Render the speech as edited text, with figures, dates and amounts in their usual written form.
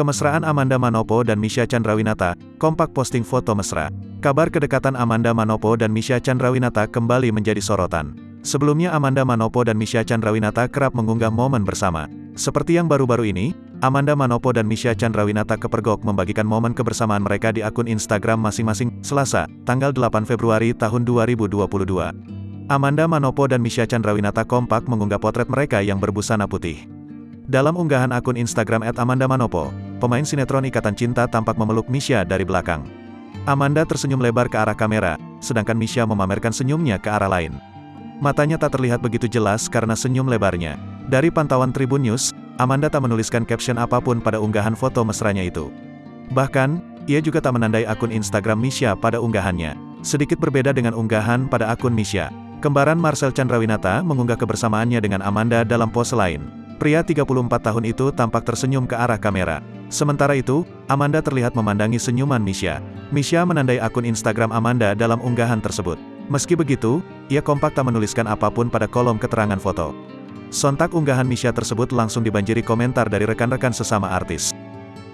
Kemesraan Amanda Manopo dan Misha Chandrawinata, kompak posting foto mesra. Kabar kedekatan Amanda Manopo dan Misha Chandrawinata kembali menjadi sorotan. Sebelumnya Amanda Manopo dan Misha Chandrawinata kerap mengunggah momen bersama. Seperti yang baru-baru ini, Amanda Manopo dan Misha Chandrawinata kepergok membagikan momen kebersamaan mereka di akun Instagram masing-masing, Selasa, tanggal 8 Februari tahun 2022. Amanda Manopo dan Misha Chandrawinata kompak mengunggah potret mereka yang berbusana putih. Dalam unggahan akun Instagram @Amanda Manopo, pemain sinetron Ikatan Cinta tampak memeluk Misha dari belakang. Amanda tersenyum lebar ke arah kamera, sedangkan Misha memamerkan senyumnya ke arah lain. Matanya tak terlihat begitu jelas karena senyum lebarnya. Dari pantauan Tribun News, Amanda tak menuliskan caption apapun pada unggahan foto mesranya itu. Bahkan, ia juga tak menandai akun Instagram Misha pada unggahannya. Sedikit berbeda dengan unggahan pada akun Misha, kembaran Marcel Chandrawinata mengunggah kebersamaannya dengan Amanda dalam pose lain. Pria 34 tahun itu tampak tersenyum ke arah kamera. Sementara itu, Amanda terlihat memandangi senyuman Misha. Misha menandai akun Instagram Amanda dalam unggahan tersebut. Meski begitu, ia kompak tak menuliskan apapun pada kolom keterangan foto. Sontak unggahan Misha tersebut langsung dibanjiri komentar dari rekan-rekan sesama artis.